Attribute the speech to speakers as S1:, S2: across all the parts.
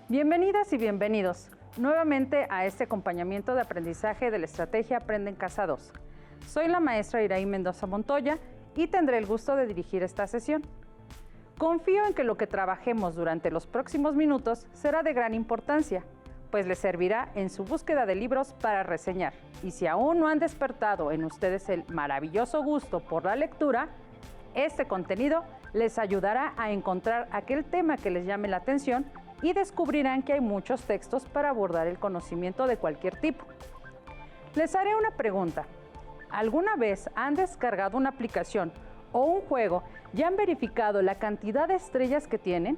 S1: Bienvenidas y bienvenidos nuevamente a este acompañamiento de aprendizaje de la estrategia Aprende en Casa 2. Soy la maestra Iraí Mendoza Montoya y tendré el gusto de dirigir esta sesión. Confío en que lo que trabajemos durante los próximos minutos será de gran importancia, pues les servirá en su búsqueda de libros para reseñar. Y si aún no han despertado en ustedes el maravilloso gusto por la lectura, este contenido les ayudará a encontrar aquel tema que les llame la atención y descubrirán que hay muchos textos para abordar el conocimiento de cualquier tipo. Les haré una pregunta. ¿Alguna vez han descargado una aplicación o un juego y han verificado la cantidad de estrellas que tienen?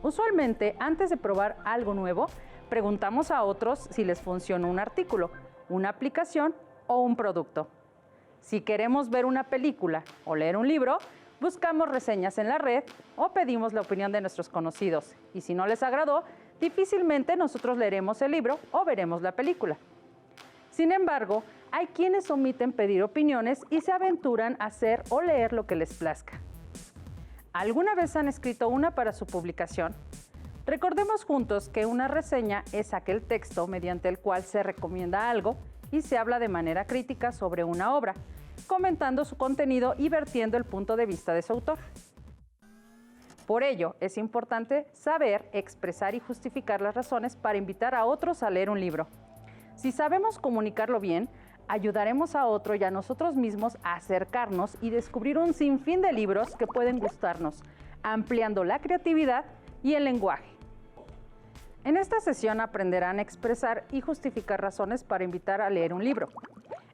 S1: Usualmente, antes de probar algo nuevo, preguntamos a otros si les funciona un artículo, una aplicación o un producto. Si queremos ver una película o leer un libro, buscamos reseñas en la red o pedimos la opinión de nuestros conocidos. Y si no les agradó, difícilmente nosotros leeremos el libro o veremos la película. Sin embargo, hay quienes omiten pedir opiniones y se aventuran a hacer o leer lo que les plazca. ¿Alguna vez han escrito una para su publicación? Recordemos juntos que una reseña es aquel texto mediante el cual se recomienda algo y se habla de manera crítica sobre una obra, comentando su contenido y vertiendo el punto de vista de su autor. Por ello, es importante saber expresar y justificar las razones para invitar a otros a leer un libro. Si sabemos comunicarlo bien, ayudaremos a otro y a nosotros mismos a acercarnos y descubrir un sinfín de libros que pueden gustarnos, ampliando la creatividad y el lenguaje. En esta sesión aprenderán a expresar y justificar razones para invitar a leer un libro.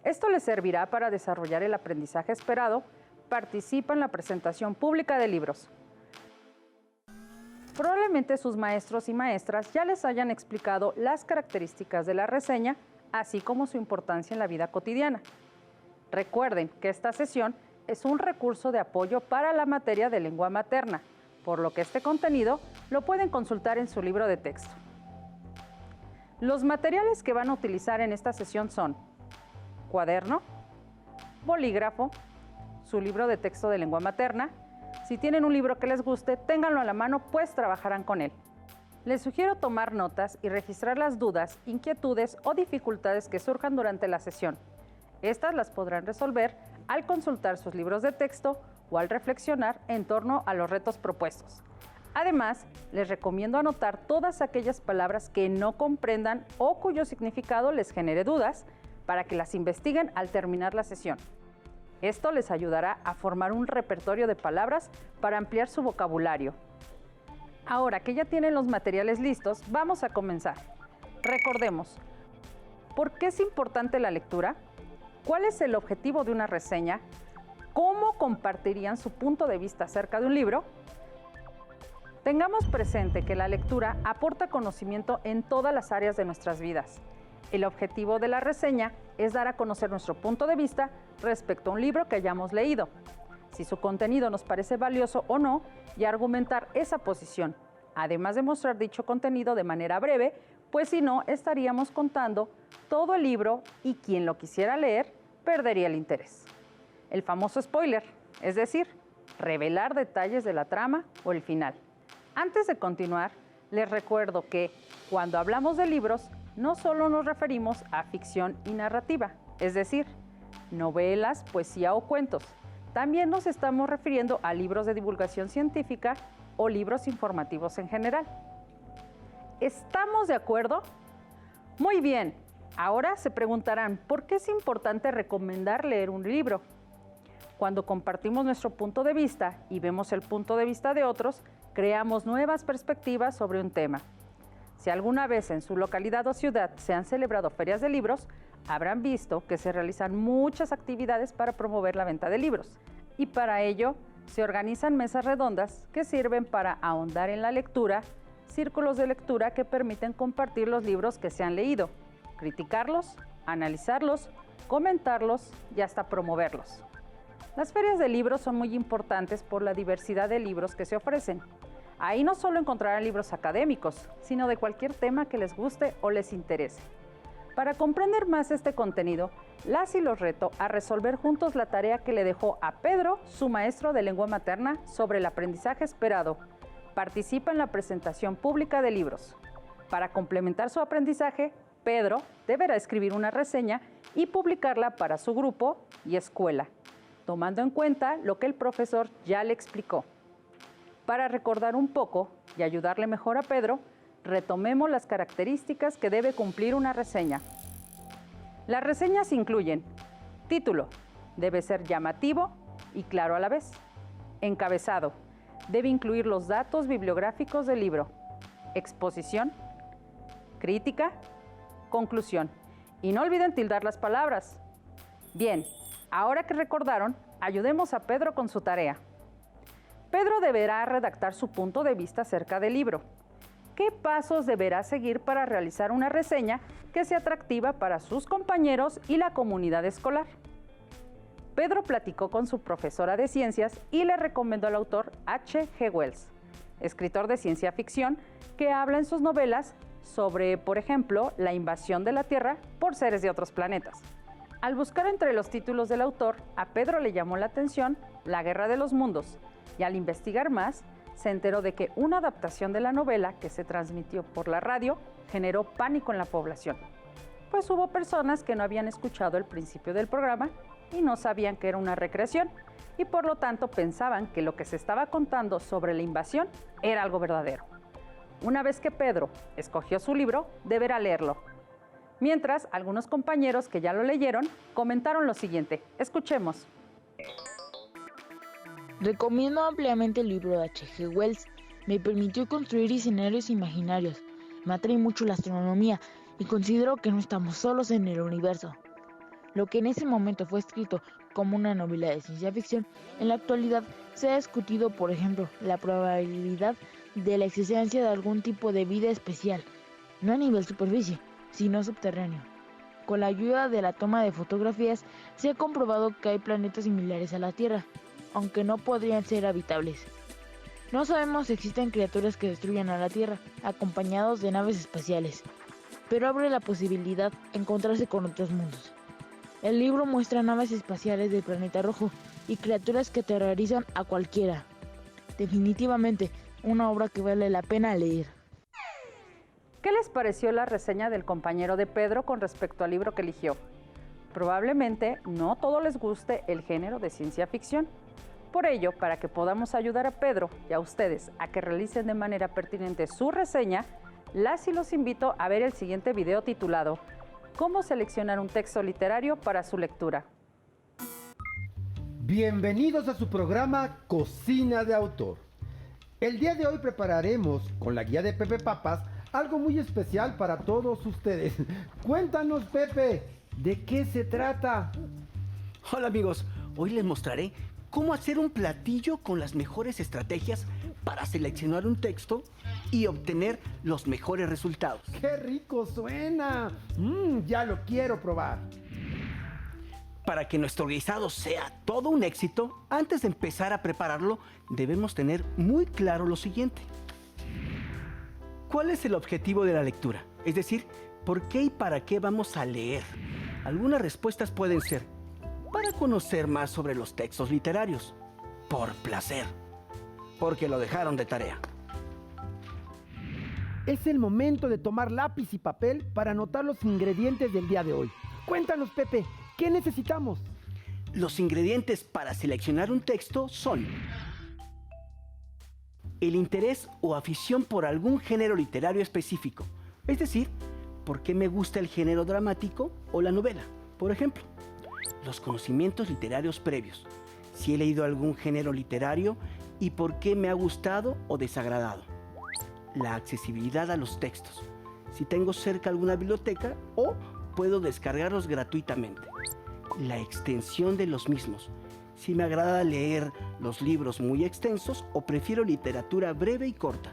S1: Esto les servirá para desarrollar el aprendizaje esperado. Participa en la presentación pública de libros. Probablemente sus maestros y maestras ya les hayan explicado las características de la reseña, así como su importancia en la vida cotidiana. Recuerden que esta sesión es un recurso de apoyo para la materia de lengua materna, por lo que este contenido lo pueden consultar en su libro de texto. Los materiales que van a utilizar en esta sesión son cuaderno, bolígrafo, su libro de texto de lengua materna. Si tienen un libro que les guste, ténganlo a la mano, pues trabajarán con él. Les sugiero tomar notas y registrar las dudas, inquietudes o dificultades que surjan durante la sesión. Estas las podrán resolver al consultar sus libros de texto o al reflexionar en torno a los retos propuestos. Además, les recomiendo anotar todas aquellas palabras que no comprendan o cuyo significado les genere dudas para que las investiguen al terminar la sesión. Esto les ayudará a formar un repertorio de palabras para ampliar su vocabulario. Ahora que ya tienen los materiales listos, vamos a comenzar. Recordemos, ¿por qué es importante la lectura? ¿Cuál es el objetivo de una reseña? ¿Cómo compartirían su punto de vista acerca de un libro? Tengamos presente que la lectura aporta conocimiento en todas las áreas de nuestras vidas. El objetivo de la reseña es dar a conocer nuestro punto de vista respecto a un libro que hayamos leído, si su contenido nos parece valioso o no, y argumentar esa posición, además de mostrar dicho contenido de manera breve, pues si no, estaríamos contando todo el libro y quien lo quisiera leer perdería el interés. El famoso spoiler, es decir, revelar detalles de la trama o el final. Antes de continuar, les recuerdo que cuando hablamos de libros, no solo nos referimos a ficción y narrativa, es decir, novelas, poesía o cuentos. También nos estamos refiriendo a libros de divulgación científica o libros informativos en general. ¿Estamos de acuerdo? Muy bien. Ahora se preguntarán, ¿por qué es importante recomendar leer un libro? Cuando compartimos nuestro punto de vista y vemos el punto de vista de otros, creamos nuevas perspectivas sobre un tema. Si alguna vez en su localidad o ciudad se han celebrado ferias de libros, habrán visto que se realizan muchas actividades para promover la venta de libros. Y para ello, se organizan mesas redondas que sirven para ahondar en la lectura, círculos de lectura que permiten compartir los libros que se han leído, criticarlos, analizarlos, comentarlos y hasta promoverlos. Las ferias de libros son muy importantes por la diversidad de libros que se ofrecen. Ahí no solo encontrarán libros académicos, sino de cualquier tema que les guste o les interese. Para comprender más este contenido, las y los reto a resolver juntos la tarea que le dejó a Pedro, su maestro de lengua materna, sobre el aprendizaje esperado. Participa en la presentación pública de libros. Para complementar su aprendizaje, Pedro deberá escribir una reseña y publicarla para su grupo y escuela, tomando en cuenta lo que el profesor ya le explicó. Para recordar un poco y ayudarle mejor a Pedro, retomemos las características que debe cumplir una reseña. Las reseñas incluyen título, debe ser llamativo y claro a la vez. Encabezado, debe incluir los datos bibliográficos del libro. Exposición, crítica, conclusión. Y no olviden tildar las palabras. Bien, ahora que recordaron, ayudemos a Pedro con su tarea. Pedro deberá redactar su punto de vista acerca del libro. ¿Qué pasos deberá seguir para realizar una reseña que sea atractiva para sus compañeros y la comunidad escolar? Pedro platicó con su profesora de ciencias y le recomendó al autor H.G. Wells, escritor de ciencia ficción, que habla en sus novelas sobre, por ejemplo, la invasión de la Tierra por seres de otros planetas. Al buscar entre los títulos del autor, a Pedro le llamó la atención La Guerra de los Mundos, y al investigar más, se enteró de que una adaptación de la novela que se transmitió por la radio generó pánico en la población, pues hubo personas que no habían escuchado el principio del programa y no sabían que era una recreación, y por lo tanto pensaban que lo que se estaba contando sobre la invasión era algo verdadero. Una vez que Pedro escogió su libro, deberá leerlo. Mientras, algunos compañeros que ya lo leyeron comentaron lo siguiente. Escuchemos.
S2: Recomiendo ampliamente el libro de H.G. Wells. Me permitió construir escenarios imaginarios. Me atrae mucho la astronomía y considero que no estamos solos en el universo. Lo que en ese momento fue escrito como una novela de ciencia ficción, en la actualidad se ha discutido, por ejemplo, la probabilidad de la existencia de algún tipo de vida especial, no a nivel superficie, sino subterráneo. Con la ayuda de la toma de fotografías se ha comprobado que hay planetas similares a la Tierra, aunque no podrían ser habitables. No sabemos si existen criaturas que destruyan a la Tierra, acompañados de naves espaciales, pero abre la posibilidad de encontrarse con otros mundos. El libro muestra naves espaciales del planeta rojo y criaturas que aterrorizan a cualquiera. Definitivamente, una obra que vale la pena leer.
S1: ¿Qué les pareció la reseña del compañero de Pedro con respecto al libro que eligió? Probablemente no todos les guste el género de ciencia ficción. Por ello, para que podamos ayudar a Pedro y a ustedes a que realicen de manera pertinente su reseña, las y los invito a ver el siguiente video titulado ¿Cómo seleccionar un texto literario para su lectura?
S3: Bienvenidos a su programa Cocina de Autor. El día de hoy prepararemos, con la guía de Pepe Papas, algo muy especial para todos ustedes. Cuéntanos, Pepe, ¿de qué se trata?
S4: Hola amigos, hoy les mostraré cómo hacer un platillo con las mejores estrategias para seleccionar un texto y obtener los mejores resultados.
S3: ¡Qué rico suena! Ya lo quiero probar.
S4: Para que nuestro guisado sea todo un éxito, antes de empezar a prepararlo, debemos tener muy claro lo siguiente. ¿Cuál es el objetivo de la lectura? Es decir, ¿por qué y para qué vamos a leer? Algunas respuestas pueden ser para conocer más sobre los textos literarios, por placer, porque lo dejaron de tarea.
S3: Es el momento de tomar lápiz y papel para anotar los ingredientes del día de hoy. Cuéntanos, Pepe, ¿qué necesitamos?
S4: Los ingredientes para seleccionar un texto son el interés o afición por algún género literario específico, es decir, ¿por qué me gusta el género dramático o la novela? Por ejemplo, los conocimientos literarios previos, si he leído algún género literario y por qué me ha gustado o desagradado. La accesibilidad a los textos, si tengo cerca alguna biblioteca o puedo descargarlos gratuitamente. La extensión de los mismos, si me agrada leer los libros muy extensos o prefiero literatura breve y corta.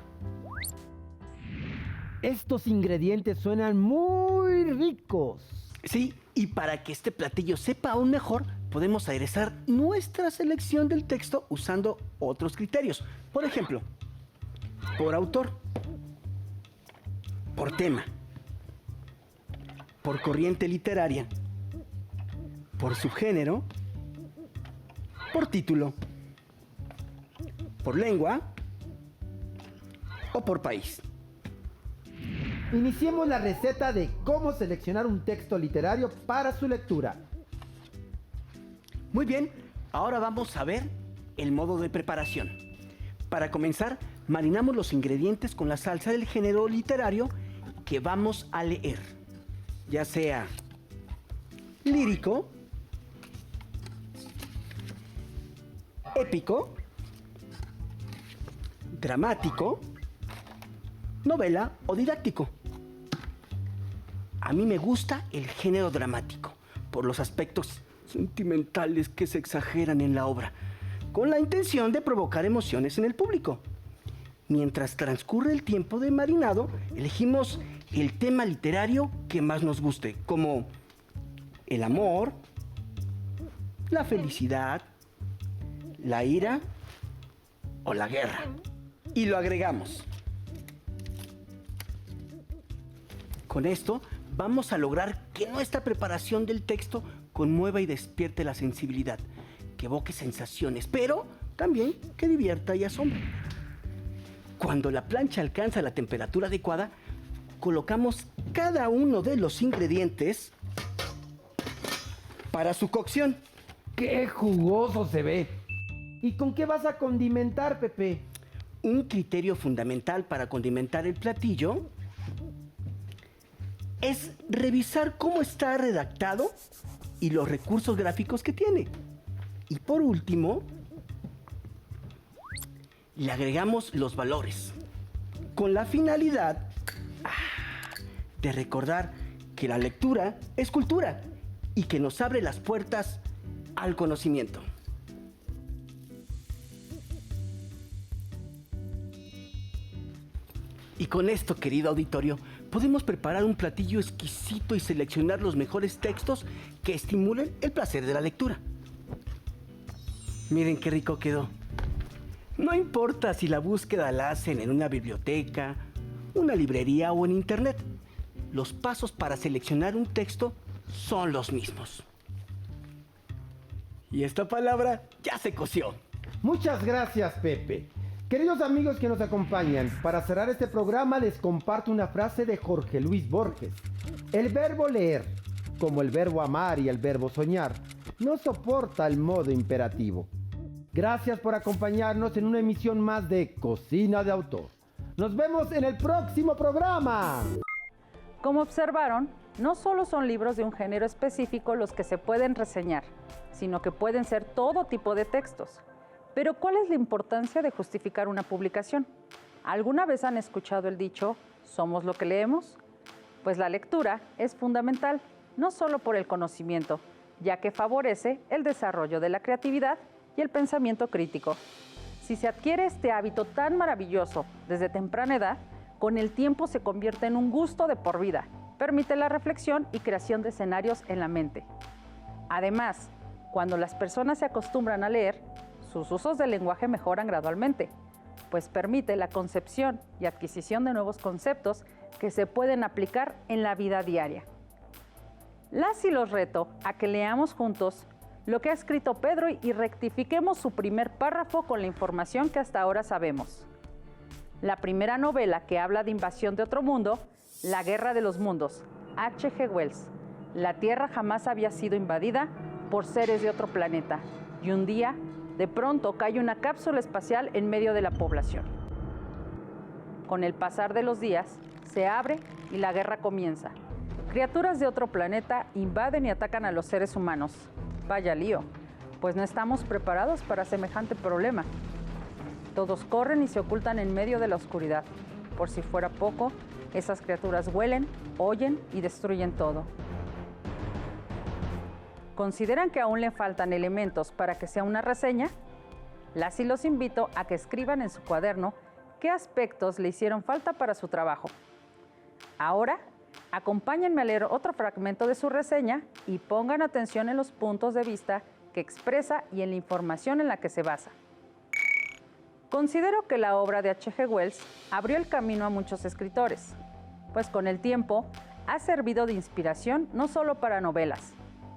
S3: Estos ingredientes suenan muy ricos.
S4: Sí, y para que este platillo sepa aún mejor, podemos aderezar nuestra selección del texto usando otros criterios. Por ejemplo, por autor, por tema, por corriente literaria, por subgénero, por título, por lengua o por país.
S3: Iniciemos la receta de cómo seleccionar un texto literario para su lectura.
S4: Muy bien, ahora vamos a ver el modo de preparación. Para comenzar, marinamos los ingredientes con la salsa del género literario que vamos a leer, ya sea lírico, épico, dramático, novela o didáctico. A mí me gusta el género dramático por los aspectos sentimentales que se exageran en la obra, con la intención de provocar emociones en el público. Mientras transcurre el tiempo de marinado, elegimos el tema literario que más nos guste, como el amor, la felicidad, la ira o la guerra. Y lo agregamos. Con esto vamos a lograr que nuestra preparación del texto conmueva y despierte la sensibilidad, que evoque sensaciones, pero también que divierta y asombre. Cuando la plancha alcanza la temperatura adecuada, colocamos cada uno de los ingredientes para su cocción.
S3: ¡Qué jugoso se ve! ¿Y con qué vas a condimentar, Pepe?
S4: Un criterio fundamental para condimentar el platillo es revisar cómo está redactado y los recursos gráficos que tiene. Y por último, le agregamos los valores, con la finalidad de recordar que la lectura es cultura y que nos abre las puertas al conocimiento. Y con esto, querido auditorio, podemos preparar un platillo exquisito y seleccionar los mejores textos que estimulen el placer de la lectura. Miren qué rico quedó. No importa si la búsqueda la hacen en una biblioteca, una librería o en internet. Los pasos para seleccionar un texto son los mismos. Y esta palabra ya se coció.
S3: Muchas gracias, Pepe. Queridos amigos que nos acompañan, para cerrar este programa les comparto una frase de Jorge Luis Borges. El verbo leer, como el verbo amar y el verbo soñar, no soporta el modo imperativo. Gracias por acompañarnos en una emisión más de Cocina de Autor. Nos vemos en el próximo programa.
S1: Como observaron, no solo son libros de un género específico los que se pueden reseñar, sino que pueden ser todo tipo de textos. Pero ¿cuál es la importancia de justificar una publicación? ¿Alguna vez han escuchado el dicho, somos lo que leemos? Pues la lectura es fundamental, no solo por el conocimiento, ya que favorece el desarrollo de la creatividad y el pensamiento crítico. Si se adquiere este hábito tan maravilloso desde temprana edad, con el tiempo se convierte en un gusto de por vida. Permite la reflexión y creación de escenarios en la mente. Además, cuando las personas se acostumbran a leer, sus usos del lenguaje mejoran gradualmente, pues permite la concepción y adquisición de nuevos conceptos que se pueden aplicar en la vida diaria. Las y los reto a que leamos juntos lo que ha escrito Pedro y rectifiquemos su primer párrafo con la información que hasta ahora sabemos. La primera novela que habla de invasión de otro mundo, La Guerra de los Mundos, H.G. Wells. La Tierra jamás había sido invadida por seres de otro planeta y un día, de pronto, cae una cápsula espacial en medio de la población. Con el pasar de los días, se abre y la guerra comienza. Criaturas de otro planeta invaden y atacan a los seres humanos. Vaya lío, pues no estamos preparados para semejante problema. Todos corren y se ocultan en medio de la oscuridad. Por si fuera poco, esas criaturas huelen, oyen y destruyen todo. ¿Consideran que aún le faltan elementos para que sea una reseña? Las y los invito a que escriban en su cuaderno qué aspectos le hicieron falta para su trabajo. Ahora, acompáñenme a leer otro fragmento de su reseña y pongan atención en los puntos de vista que expresa y en la información en la que se basa. Considero que la obra de H.G. Wells abrió el camino a muchos escritores, pues con el tiempo ha servido de inspiración no solo para novelas,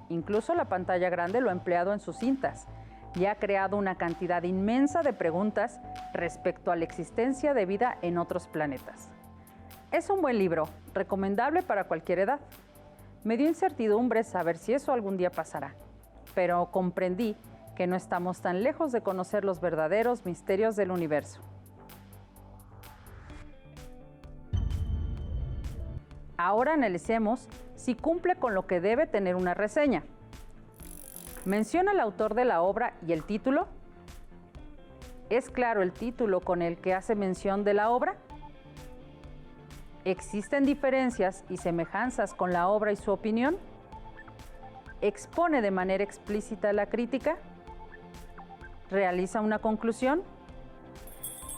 S1: incluso la pantalla grande lo ha empleado en sus cintas y ha creado una cantidad inmensa de preguntas respecto a la existencia de vida en otros planetas. Es un buen libro, recomendable para cualquier edad. Me dio incertidumbre saber si eso algún día pasará, pero comprendí que no estamos tan lejos de conocer los verdaderos misterios del universo. Ahora analicemos si cumple con lo que debe tener una reseña. ¿Menciona el autor de la obra y el título? ¿Es claro el título con el que hace mención de la obra? ¿Existen diferencias y semejanzas con la obra y su opinión? ¿Expone de manera explícita la crítica? ¿Realiza una conclusión?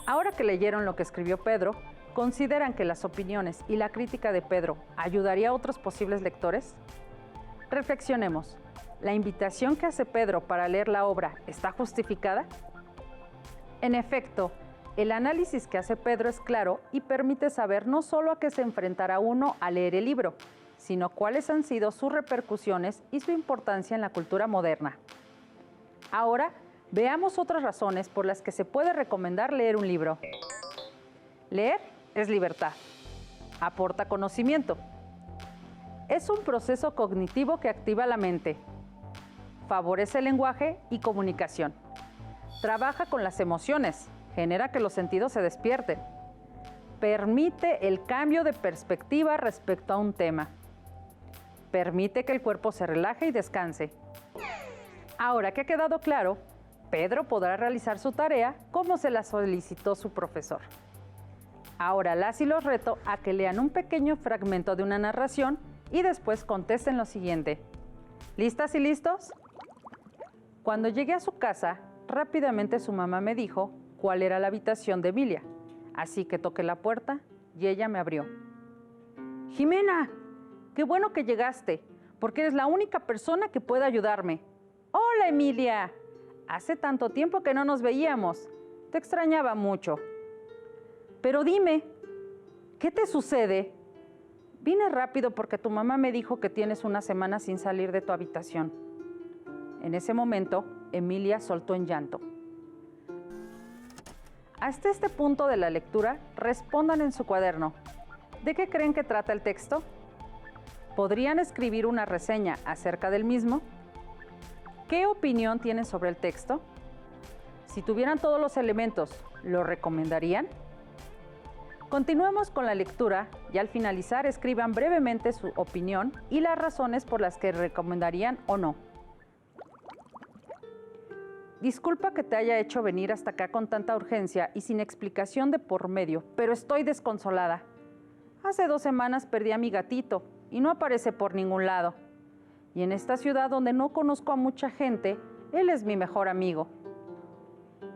S1: Ahora que leyeron lo que escribió Pedro, ¿consideran que las opiniones y la crítica de Pedro ayudaría a otros posibles lectores? Reflexionemos. ¿La invitación que hace Pedro para leer la obra está justificada? En efecto, el análisis que hace Pedro es claro y permite saber no solo a qué se enfrentará uno al leer el libro, sino cuáles han sido sus repercusiones y su importancia en la cultura moderna. Ahora, veamos otras razones por las que se puede recomendar leer un libro. Leer es libertad. Aporta conocimiento. Es un proceso cognitivo que activa la mente. Favorece el lenguaje y comunicación. Trabaja con las emociones. Genera que los sentidos se despierten. Permite el cambio de perspectiva respecto a un tema. Permite que el cuerpo se relaje y descanse. Ahora que ha quedado claro, Pedro podrá realizar su tarea como se la solicitó su profesor. Ahora las y los reto a que lean un pequeño fragmento de una narración y después contesten lo siguiente. ¿Listas y listos? Cuando llegué a su casa, rápidamente su mamá me dijo cuál era la habitación de Emilia, así que toqué la puerta y ella me abrió. Jimena, qué bueno que llegaste, porque eres la única persona que puede ayudarme. Hola, Emilia. Hace tanto tiempo que no nos veíamos. Te extrañaba mucho. Pero dime, ¿qué te sucede? Vine rápido porque tu mamá me dijo que tienes una semana sin salir de tu habitación. En ese momento, Emilia soltó en llanto. Hasta este punto de la lectura, respondan en su cuaderno. ¿De qué creen que trata el texto? ¿Podrían escribir una reseña acerca del mismo? ¿Qué opinión tienen sobre el texto? Si tuvieran todos los elementos, ¿lo recomendarían? Continuemos con la lectura y al finalizar escriban brevemente su opinión y las razones por las que recomendarían o no. Disculpa que te haya hecho venir hasta acá con tanta urgencia y sin explicación de por medio, pero estoy desconsolada. Hace 2 semanas perdí a mi gatito y no aparece por ningún lado. Y en esta ciudad donde no conozco a mucha gente, él es mi mejor amigo.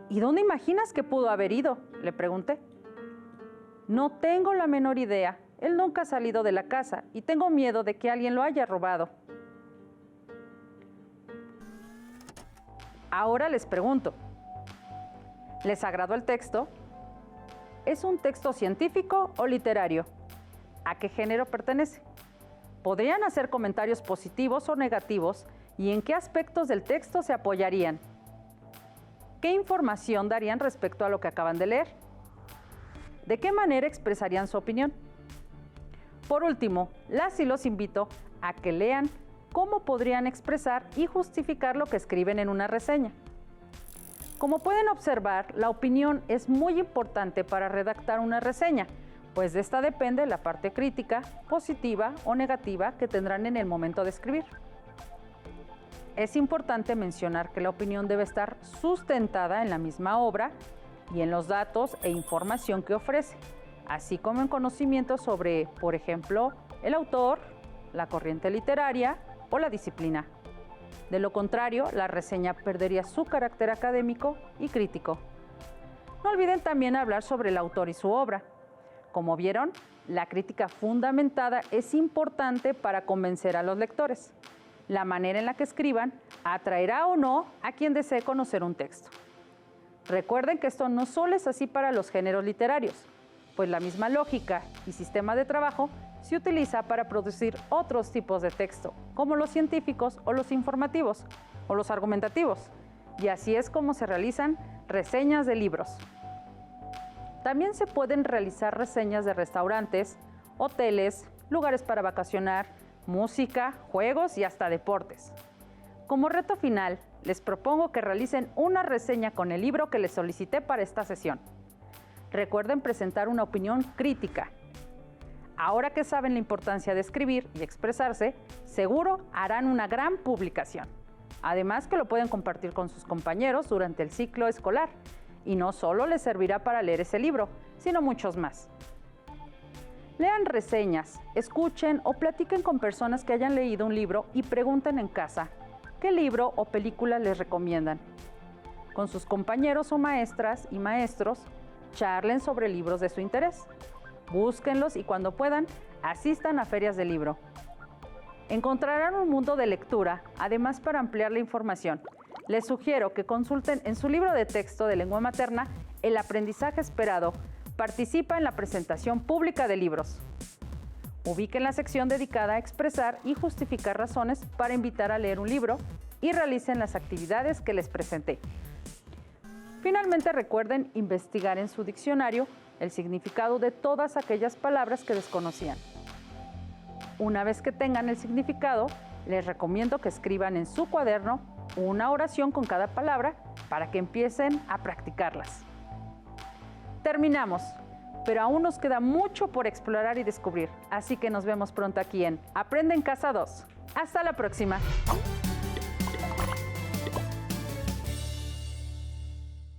S1: ¿Y dónde imaginas que pudo haber ido?, le pregunté. No tengo la menor idea. Él nunca ha salido de la casa y tengo miedo de que alguien lo haya robado. Ahora les pregunto, ¿les agradó el texto? ¿Es un texto científico o literario? ¿A qué género pertenece? ¿Podrían hacer comentarios positivos o negativos y en qué aspectos del texto se apoyarían? ¿Qué información darían respecto a lo que acaban de leer? ¿De qué manera expresarían su opinión? Por último, las y los invito a que lean cómo podrían expresar y justificar lo que escriben en una reseña. Como pueden observar, la opinión es muy importante para redactar una reseña, pues de esta depende la parte crítica, positiva o negativa que tendrán en el momento de escribir. Es importante mencionar que la opinión debe estar sustentada en la misma obra y en los datos e información que ofrece, así como en conocimientos sobre, por ejemplo, el autor, la corriente literaria o la disciplina. De lo contrario, la reseña perdería su carácter académico y crítico. No olviden también hablar sobre el autor y su obra. Como vieron, la crítica fundamentada es importante para convencer a los lectores. La manera en la que escriban atraerá o no a quien desee conocer un texto. Recuerden que esto no solo es así para los géneros literarios, pues la misma lógica y sistema de trabajo se utiliza para producir otros tipos de texto, como los científicos o los informativos o los argumentativos. Y así es como se realizan reseñas de libros. También se pueden realizar reseñas de restaurantes hoteles, lugares para vacacionar, música, juegos y hasta deportes. Como reto final, les propongo que realicen una reseña con el libro que les solicité para esta sesión. Recuerden presentar una opinión crítica. Ahora que saben la importancia de escribir y expresarse, seguro harán una gran publicación. Además que lo pueden compartir con sus compañeros durante el ciclo escolar. Y no solo les servirá para leer ese libro, sino muchos más. Lean reseñas, escuchen o platiquen con personas que hayan leído un libro y pregunten en casa qué libro o película les recomiendan. Con sus compañeros o maestras y maestros, charlen sobre libros de su interés. Búsquenlos y cuando puedan, asistan a ferias de libro. Encontrarán un mundo de lectura, además para ampliar la información. Les sugiero que consulten en su libro de texto de lengua materna El aprendizaje esperado. Participa en la presentación pública de libros. Ubiquen la sección dedicada a expresar y justificar razones para invitar a leer un libro y realicen las actividades que les presenté. Finalmente, recuerden investigar en su diccionario el significado de todas aquellas palabras que desconocían. Una vez que tengan el significado, les recomiendo que escriban en su cuaderno una oración con cada palabra para que empiecen a practicarlas. Terminamos, pero aún nos queda mucho por explorar y descubrir, así que nos vemos pronto aquí en Aprende en Casa 2. ¡Hasta la próxima!